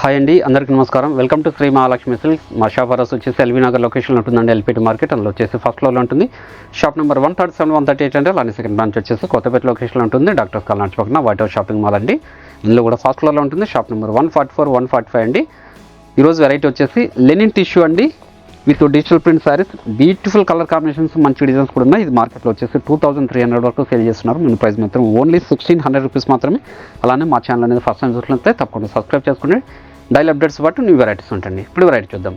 Hi అండి, అందరికీ నమస్కారం. Welcome to Sri Mahalakshmi silks. మా షాప్ అడ్రస్ వచ్చేసి ఎల్బీ నగర్ లొకేషన్లో ఉంటుందండి. ఎల్పిటి మార్కెట్ అందులో వచ్చేసి ఫస్ట్ ఫ్లోర్లో ఉంటుంది. షాప్ నెంబర్ 137, 138 అంటే అలానే సెకండ్ బ్రాంచ్ వచ్చేసి కొత్తపేట లొకేషన్లో ఉంటుంది. డాక్టర్స్ కాలనీ పక్కన వైట్ హౌస్ షాపింగ్ మాల్ అండి. ఇందులో కూడా ఫస్ట్ ఫ్లోర్లో ఉంటుంది. షాప్ నెంబర్ 144, 145 అండి. ఈరోజు వెరైటీ వచ్చేసి లెనిన్ టిష్యూ అండి, with digital print saris, beautiful colour combinations, మంచి డిజైన్స్ కూడా ఉన్నాయి. ఇది మార్కెట్లో వచ్చేసి 2300 వరకు సేల్ చేస్తున్నారు. మన ప్రైస్ మాత్రం ఓన్లీ 1600 రూపీస్ మాత్రమే. అలానే మా ఛానల్ అనేది ఫస్ట్ టైం చూసినట్లయితే తప్పకుండా సబ్స్క్రైబ్ చేసుకోండి. డైలీ అప్డేట్స్ బట్టి న్యూ వెరైటీస్ ఉంటాయండి. ఇప్పుడు వెరైటీ చూద్దాం.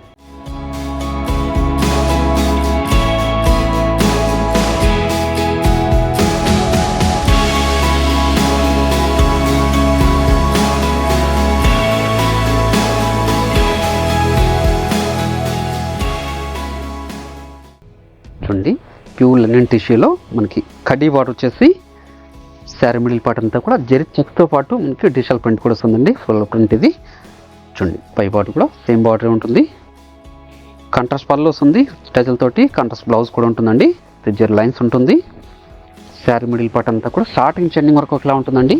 చూడండి, ప్యూర్ లెనిన్ టిష్యూలో మనకి కడ్డీ బార్డర్ వచ్చేసి శారీ మిడిల్ పార్ట్ అంతా కూడా జెరీ చెక్తో పాటు మనకి డిజిటల్ ప్రింట్ కూడా వస్తుందండి. ఫుల్ ప్రింట్ ఇది. చూడండి, పై బార్డర్ కూడా సేమ్ బార్డర్ ఉంటుంది. కాంట్రాస్ట్ పళ్ళు వస్తుంది స్టైల్ తోటి. కాంట్రాస్ట్ బ్లౌజ్ కూడా ఉంటుందండి. జెరీ లైన్స్ ఉంటుంది. శారీ మిడిల్ పార్ట్ అంతా కూడా స్టార్టింగ్ ఎండింగ్ వరకు ఒకలా ఉంటుందండి.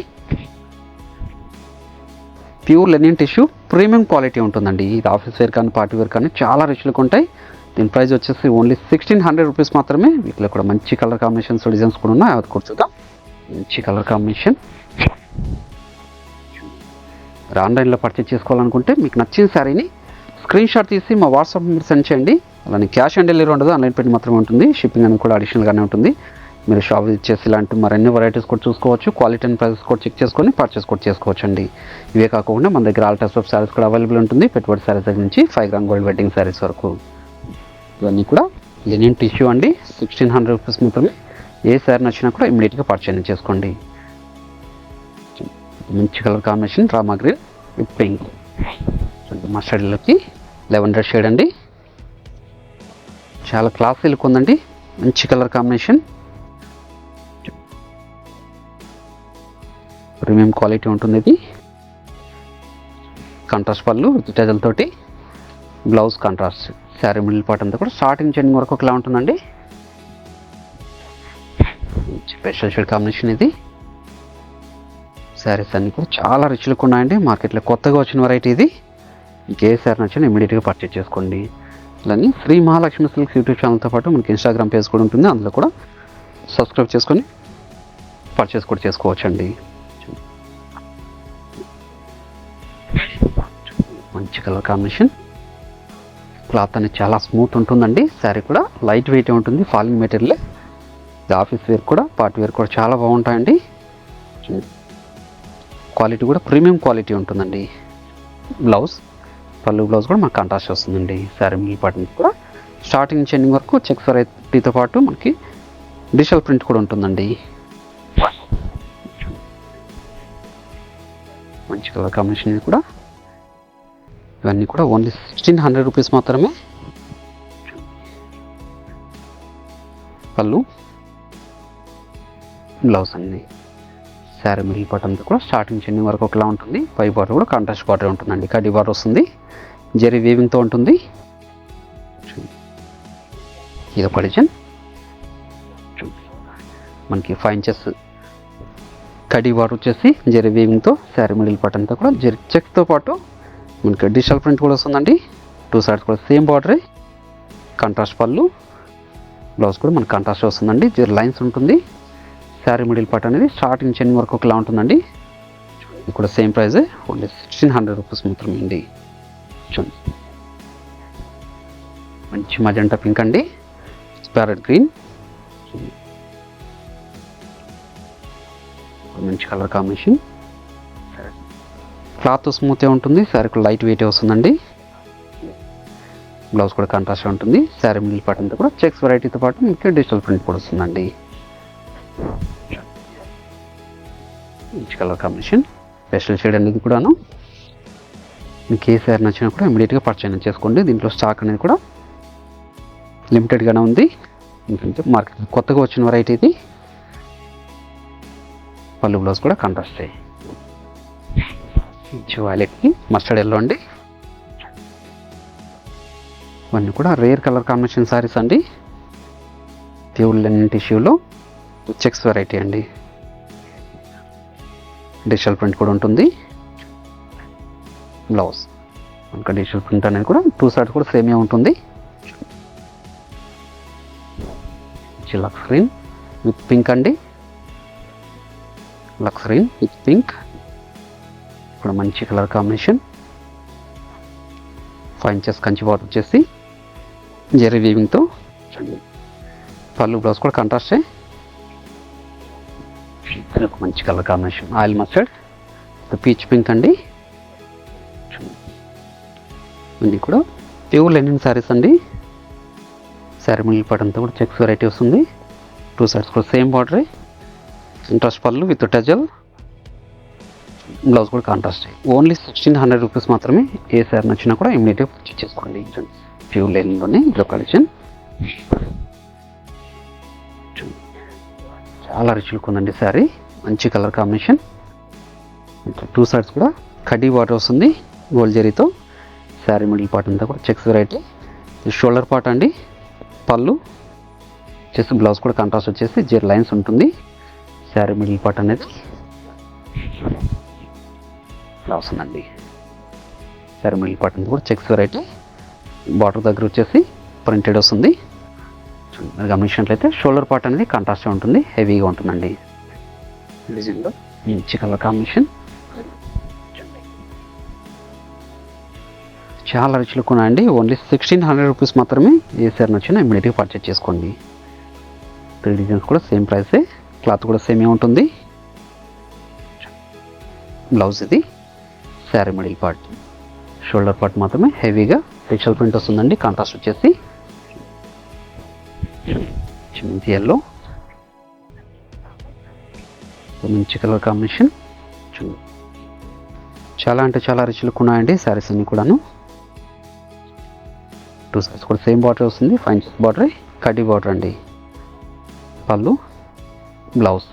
Pure linen tissue, premium quality ఉంటుందండి. ఇది ఆఫీస్ వేర్ కానీ పార్టీ వేర్ కానీ చాలా రిచ్లుగా ఉంటాయి. దీని ప్రైస్ వచ్చేసి ఓన్లీ 1600 రూపీస్ మాత్రమే. వీటిలో కూడా మంచి కలర్ కాంబినేషన్స్, డిజైన్స్ కూడా ఉన్నాయి. అది కూడా చూద్దాం. మంచి కలర్ కాంబినేషన్. ఆన్లైన్లో పర్చేస్ చేసుకోవాలనుకుంటే మీకు నచ్చిన శారీని స్క్రీన్ షాట్ తీసి మా వాట్సాప్ నెంబర్ సెండ్ చేయండి. అలానే క్యాష్ ఆన్ డెలివరీ ఉండదు, ఆన్లైన్ పేమెంట్ మాత్రమే ఉంటుంది. షిప్పింగ్ అనేది కూడా అడిషనల్గానే ఉంటుంది. మీరు షాప్ విజిట్ చేసి ఇలాంటి మరిన్ని వెరైటీస్ కూడా చూసుకోవచ్చు. క్వాలిటీ అండ్ ప్రైసెస్ కూడా చెక్ చేసుకొని పర్చేస్ కూడా చేసుకోవచ్చు అండి. ఇవే కాకుండా మన దగ్గర ఆల్ టైప్స్ ఆఫ్ శారీస్ కూడా అవైలబుల్ ఉంటుంది. పెట్టుబడి శారీస్ దగ్గర నుంచి 5 గ్రామ్ గోల్డ్ వెడ్డింగ్ శారీస్ వరకు. ఇవన్నీ కూడా లెనిన్ టిష్యూ అండి. 1600 రూపీస్ మాత్రమే. ఏ శారీ నచ్చినా కూడా ఇమీడియట్గా పర్చేజ్ చేసుకోండి. మంచి colour combination, Rama green with pink. మస్టర్డ్లోకి లెవెండర్ షేడ్ అండి. చాలా క్లాసీ లుక్ ఉందండి. మంచి కలర్ కాంబినేషన్, ప్రీమియం క్వాలిటీ ఉంటుంది. ఇది కాంట్రాస్ట్ పళ్ళు విత్ టెజల్ తోటి, blouse contrast. Sari middle part అంతా కూడా స్టార్టింగ్ ఎండింగ్ వరకు ఒకలా ఉంటుందండి. స్పెషల్ షేడ్ కాంబినేషన్ ఇది. శారీస్ అన్నీ కూడా చాలా రిచ్ లుక్ ఉన్నాయండి. మార్కెట్లో కొత్తగా వచ్చిన వెరైటీ ఇది. మీకు ఏ శారీ నచ్చినా ఇమీడియట్గా పర్చేజ్ చేసుకోండి. అలానే శ్రీ మహాలక్ష్మి సిల్క్స్ యూట్యూబ్ ఛానల్తో పాటు మనకి ఇన్స్టాగ్రామ్ పేజ్ కూడా ఉంటుంది. అందులో కూడా సబ్స్క్రైబ్ చేసుకొని పర్చేస్ కూడా చేసుకోవచ్చండి. మంచి కలర్ కాంబినేషన్. క్లాత్ అనేది చాలా స్మూత్ ఉంటుందండి. శారీ కూడా లైట్ వెయిట్ ఉంటుంది. Falling material. ఆఫీస్ వేర్ కూడా పార్టీ వేర్ కూడా చాలా బాగుంటాయండి. క్వాలిటీ కూడా ప్రీమియం క్వాలిటీ ఉంటుందండి. బ్లౌజ్, పళ్ళు బ్లౌజ్ కూడా మనకు కాంట్రాస్ట్ వస్తుందండి. శారీ మిడిల్ పార్ట్ కూడా స్టార్టింగ్ నుంచి ఎండింగ్ వరకు చెక్స్ వెరైటీతో పాటు మనకి డిజిటల్ ప్రింట్ కూడా ఉంటుందండి. మంచి కలర్ కాంబినేషన్ ఇది కూడా. ఇవన్నీ కూడా ఓన్లీ 1600 రూపీస్ మాత్రమే. పళ్ళు, బ్లౌజ్ అండి. శారీ మిడిల్ పార్ట్ అంతా కూడా స్టార్టింగ్ చెండింగ్ వరకు ఒకలా ఉంటుంది. పై బార్డర్ కూడా కాంట్రాస్ట్ బార్డర్ ఉంటుందండి. కడ్డీ బార్డర్ వస్తుంది. జెరీ వీవింగ్తో ఉంటుంది. ఇది ఒక డిజైన్. మనకి 5 ఇంచెస్ కడ్డీ బార్డర్ వచ్చేసి జెరీ వీవింగ్తో. శారీ మిడిల్ పార్ట్ అంతా కూడా జెరీ చెక్తో పాటు మనకి డిజిటల్ ప్రింట్ కూడా వస్తుందండి. 2 సైడ్స్ కూడా సేమ్ బార్డరే. కాంట్రాస్ట్ పళ్ళు, బ్లౌజ్ కూడా మనకి కాంట్రాస్ట్ వస్తుందండి. జెరీ లైన్స్ ఉంటుంది. శారీ మిడిల్ పార్ట్ అనేది స్టార్టింగ్ చెండింగ్ వరకు ఒకలా ఉంటుందండి. ఇది కూడా సేమ్ ప్రైజే, ఓన్లీ 1600 రూపీస్ మాత్రమే అండి. చూడండి, మంచి మజంటా పింక్ అండి, ప్యారెట్ గ్రీన్. మంచి కలర్ కాంబినేషన్. క్లాత్ స్మూత్గా ఉంటుంది. శారీ కూడా లైట్ వెయిట్ వస్తుందండి. బ్లౌజ్ కూడా కాంట్రాస్ట్ ఉంటుంది. శారీ మిడిల్ పార్ట్ అంతా కూడా చెక్స్ వెరైటీతో పాటు మీకు డిజిటల్ ప్రింట్ కూడా వస్తుందండి. మంచి కలర్ కాంబినేషన్, స్పెషల్ షేడ్ అనేది కూడాను. మీకు ఏ శారీ నచ్చినా కూడా ఇమీడియట్గా పర్చేజ్ చేసుకోండి. దీంట్లో స్టాక్ అనేది కూడా లిమిటెడ్గానే ఉంది. ఎందుకంటే మార్కెట్ కొత్తగా వచ్చిన వెరైటీ ఇది. పళ్ళు బ్లౌజ్ కూడా కాంట్రాస్ట్. మంచి వైలెట్కి మస్టర్డ్ ఎల్లో అండి. ఇవన్నీ కూడా రేర్ కలర్ కాంబినేషన్ శారీస్ అండి. ప్యూర్ లెనిన్ టిష్యూలో చెక్స్ వెరైటీ అండి. డిజిటల్ ప్రింట్ కూడా ఉంటుంది. బ్లౌజ్. మనకు డిజిటల్ ప్రింట్ అనేది కూడా 2 సైడ్స్ కూడా సేమే ఉంటుంది. లక్స్ గ్రీన్ విత్ పింక్ అండి, లక్స్ గ్రీన్ విత్ పింక్ ఇప్పుడు మంచి colour combination. 5 inches Kanchi border వచ్చేసి జెరీ వీవింగ్తో. పళ్ళు బ్లౌజ్ కూడా కాంట్రాస్టే. ఒక మంచి colour combination oil mustard peach pink అండి. ఇవన్నీ కూడా ప్యూర్ లెనిన్ శారీస్ అండి. శారీ మిడిల్ పార్ట్ అంతా కూడా చెక్స్ వెరైటీ వస్తుంది. 2 సైడ్స్ కూడా సేమ్ బార్డరే. ఇంట్రెస్ట్ పళ్ళు విత్ టజల్, బ్లౌజ్ కూడా కాంట్రాస్ట్. ఓన్లీ 1600 రూపీస్ మాత్రమే. ఏ శారీ నచ్చినా కూడా ఇమీడియట్గా పర్చేస్ చేసుకోండి. ప్యూర్ లెనిన్లోనే ఇదో కలెక్షన్ చాలా రిచ్ లుక్ ఉందండి శారీ. మంచి కలర్ కాంబినేషన్. 2 సైడ్స్ కూడా కడ్డీ బార్డర్ వస్తుంది గోల్డ్ జరీతో. శారీ మిడిల్ పార్ట్ అంతా కూడా చెక్స్ వెరైటీ. షోల్డర్ పార్ట్ అండి. పళ్ళు వచ్చేసి బ్లౌజ్ కూడా కాంట్రాస్ట్ వచ్చేసి జెరీ లైన్స్ ఉంటుంది. శారీ మిడిల్ పార్ట్ అనేది బ్లౌజ్ ఉందండి. శారీ మిడిల్ పార్ట్ అనేది కూడా చెక్స్ వెరైటీ. బార్డర్ దగ్గర వచ్చేసి ప్రింటెడ్ వస్తుంది. మీరు గమనించినట్లయితే షోల్డర్ పార్ట్ అనేది కాంట్రాస్ట్గా ఉంటుంది, హెవీగా ఉంటుందండి. డిజైన్లో మంచి కలర్ కాంబినేషన్. చాలా రిచ్ లుక్ ఉన్నాయండి. ఓన్లీ 1600 రూపీస్ మాత్రమే. ఏ సారీ నచ్చినా ఇమీడియట్గా పర్చేస్ చేసుకోండి. 3 డిజైన్స్ కూడా సేమ్ ప్రైసే. క్లాత్ కూడా సేమే ఉంటుంది. బ్లౌజ్ ఇది. Sari middle part, shoulder part మాత్రమే హెవీగా డిజిటల్ ప్రింట్ వస్తుందండి. కాంట్రాస్ట్ వచ్చేసి చిమంతి ఎల్లో, మంచి కలర్ కాంబినేషన్. చాలా అంటే చాలా రిచ్ లుక్ ఉన్నాయండి శారీస్ అన్నీ కూడాను. 2 సైడ్స్ కూడా సేమ్ బార్డర్ వస్తుంది. 5 ఇంచెస్ బార్డర్, కడ్డీ బార్డర్ అండి. పళ్ళు, బ్లౌజ్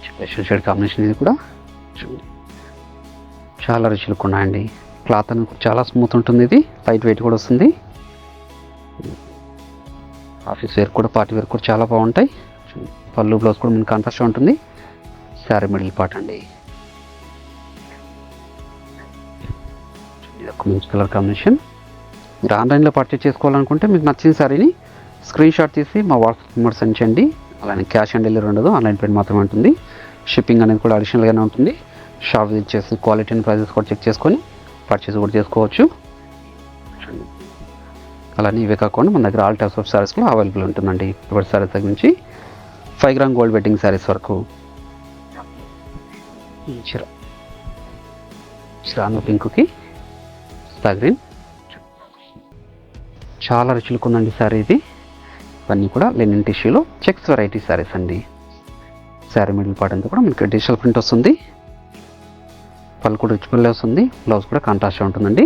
స్పెషల్ షేడ్ కాంబినేషన్. ఇది కూడా చాలా రిచ్ లుక్ ఉన్నాయండి. క్లాత్ అనేది చాలా స్మూత్ ఉంటుంది. ఇది లైట్ వెయిట్ కూడా వస్తుంది. ఆఫీస్ వేర్ కూడా పార్టీ వేర్ కూడా చాలా బాగుంటాయి. పళ్ళు బ్లౌజ్ కూడా మనకు కాంట్రాస్ట్ ఉంటుంది. శారీ మిడిల్ పార్ట్ అండి. ఇది ఒక మంచి కలర్ కాంబినేషన్. మీరు ఆన్లైన్లో పర్చేస్ చేసుకోవాలనుకుంటే మీకు నచ్చిన శారీని స్క్రీన్ షాట్ తీసి మా వాట్సాప్ నెంబర్ సెండ్ చేయండి. అలానే క్యాష్ ఆన్ డెలివరీ ఉండదు, ఆన్లైన్ పేమెంట్ మాత్రమే ఉంటుంది. షిప్పింగ్ అనేది కూడా అడిషనల్గానే ఉంటుంది. షాప్ విజిట్ చేసి క్వాలిటీ అండ్ ప్రైజెస్ కూడా చెక్ చేసుకొని పర్చేస్ కూడా చేసుకోవచ్చు. అలానే ఇవే కాకుండా మన దగ్గర ఆల్ టైప్స్ ఆఫ్ శారీస్ కూడా అవైలబుల్ ఉంటుందండి. ఇప్పుడు శారీస్ దగ్గర నుంచి 5 గ్రామ్ గోల్డ్ వెడ్డింగ్ శారీస్ వరకు. చిరాను పింక్కి పిస్తా గ్రీన్. చాలా రిచ్ లుక్ ఉందండి శారీ ఇది. ఇవన్నీ కూడా లెనిన్ టిష్యూలో చెక్స్ వెరైటీ శారీస్ అండి. శారీ మిడిల్ పార్ట్ అంతా కూడా మనకి డిజిటల్ ప్రింట్ వస్తుంది. పళ్ళు కూడా రిచ్ పళ్ళు వస్తుంది. బ్లౌజ్ కూడా కాంట్రాస్ట్ ఉంటుందండి.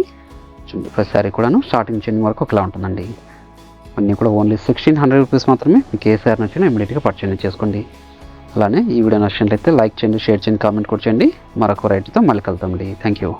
ఫస్ట్ శారీ కూడాను స్టార్టింగ్ చిన్న వరకు ఒకలా ఉంటుందండి. అన్నీ కూడా ఓన్లీ 1600 రూపీస్ మాత్రమే. మీకు ఏ శారీ నచ్చినా ఇమీడియట్గా పర్చేజ్ చేసుకోండి. అలానే ఈ వీడియో నచ్చినట్లయితే లైక్ చేయండి, షేర్ చేయండి, కామెంట్ కూడా చేయండి. మరొక వెరైటీతో మళ్ళీ కలుద్దామండి. Thank you.